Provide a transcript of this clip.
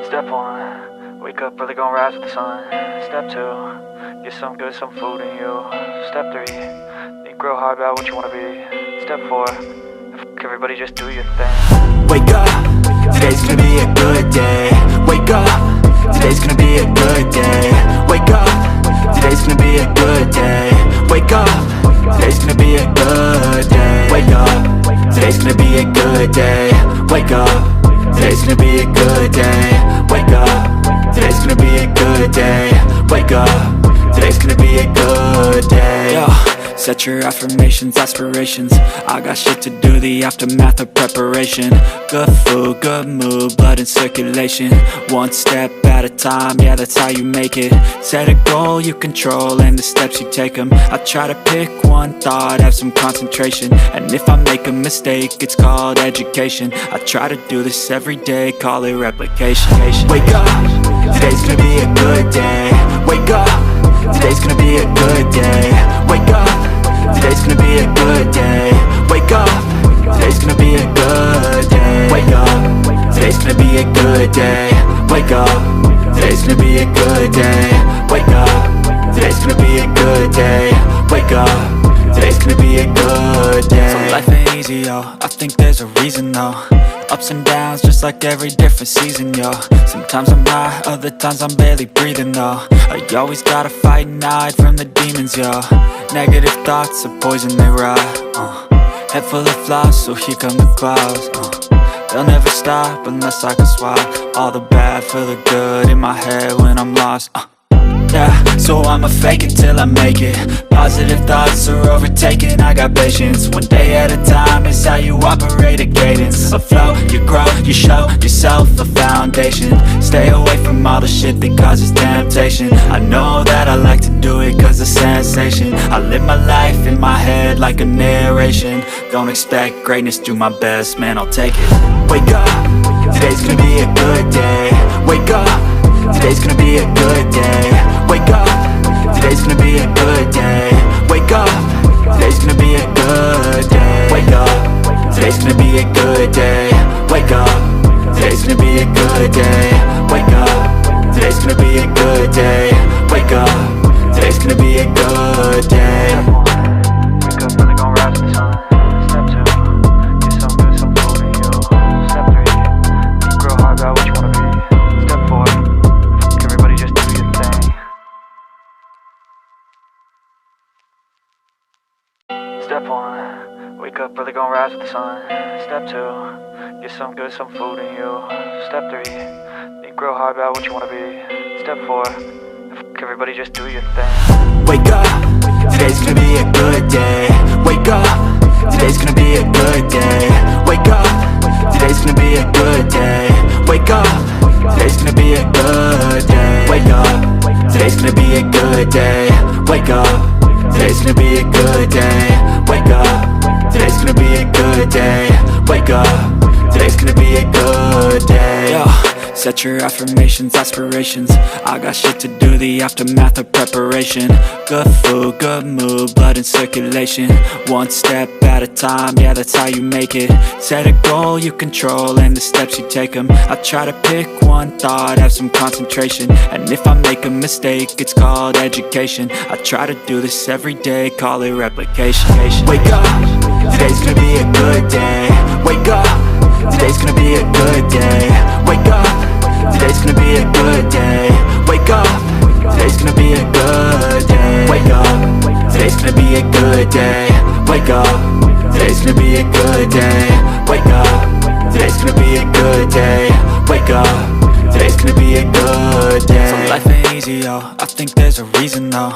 Step 1, wake up early, gonna rise with the sun. Step 2, get some good, some food in you. Step 3, think real hard about what you wanna be. Step 4, everybody just do your thing. Wake up, today's gonna be a good day. Wake up, today's gonna be a good day. Wake up, today's gonna be a good day. Wake up, today's gonna be a good day. Wake up, today's gonna be a good day. Wake up, today's gonna be a good day. Wake up, today's gonna be a good day. Wake up, today's gonna be a good day. Yo, set your affirmations, aspirations. I got shit to do, the aftermath of preparation. Good food, good mood, blood in circulation. One step at a time, yeah, that's how you make it. Set a goal you control and the steps you take them. I try to pick one thought, have some concentration. And if I make a mistake, it's called education. I try to do this every day, call it replication. Wake up, today's gonna be a good day. Wake up, today's gonna be a good day. Wake up, today's gonna be a good day. Wake up, today's gonna be a good day. Wake up, today's gonna be a good day. Wake up, today's gonna be a good day. Wake up, today's gonna be a good day. Wake up, today's gonna be a good day. So life ain't easy, yo, I think there's a reason though. Ups and downs, just like every different season, yo. Sometimes I'm high, other times I'm barely breathing, though. I always gotta fight and hide from the demons, yo. Negative thoughts are poison, they rot. Head full of flies, so here come the clouds. They'll never stop unless I can swap all the bad for the good in my head when I'm lost. Yeah, so I'ma fake it till I make it. Positive thoughts are overtaken, I got patience. One day at a time is how you operate a cadence. A flow, you grow, you show yourself a foundation. Stay away from all the shit that causes temptation. I know that I like to do it cause it's sensation. I live my life in my head like a narration. Don't expect greatness, do my best, man, I'll take it. Wake up, today's gonna be a good day. Wake up, today's gonna be a good day. Wake up, today's gonna be a good day. Wake up, today's gonna be a good day. Wake up, today's gonna be a good day. Wake up, today's gonna be a good day. Wake up, today's gonna be a good day. Wake up, today's gonna be a good day. Wake up early, gonna rise with the sun. Step 2, get some good, some food in you. Step 3, think real hard about what you wanna be. Step 4, everybody just do your thing. Step 1, wake up early, gonna rise with the sun. Step 2, get some good, some food in you. Step 3, think real hard about what you wanna be. Step 4, everybody just do your thing. Wake up, today's gonna be a good day. Wake up, today's gonna be a good day. Wake up, today's gonna be a good day. Wake up, today's gonna be a good day. Wake up, today's gonna be a good day. Wake up, today's gonna be a good day. Wake up, today's gonna be a good day. Wake up, today's gonna be a good day. Yo, set your affirmations, aspirations. I got shit to do, the aftermath of preparation. Good food, good mood, blood in circulation. One step at a time, yeah, that's how you make it. Set a goal you control and the steps you take them. I try to pick one thought, have some concentration. And if I make a mistake, it's called education. I try to do this every day, call it replication. Wake up, today's gonna be a good day. Wake up, today's gonna be a good day. Wake up, today's gonna be a good day. Wake up, today's gonna be a good day. Wake up, today's gonna be a good day. Wake up, today's gonna be a good day. Wake up, today's gonna be a good day. Wake up, today's gonna be a good day. So life ain't easy, yo, I think there's a reason though.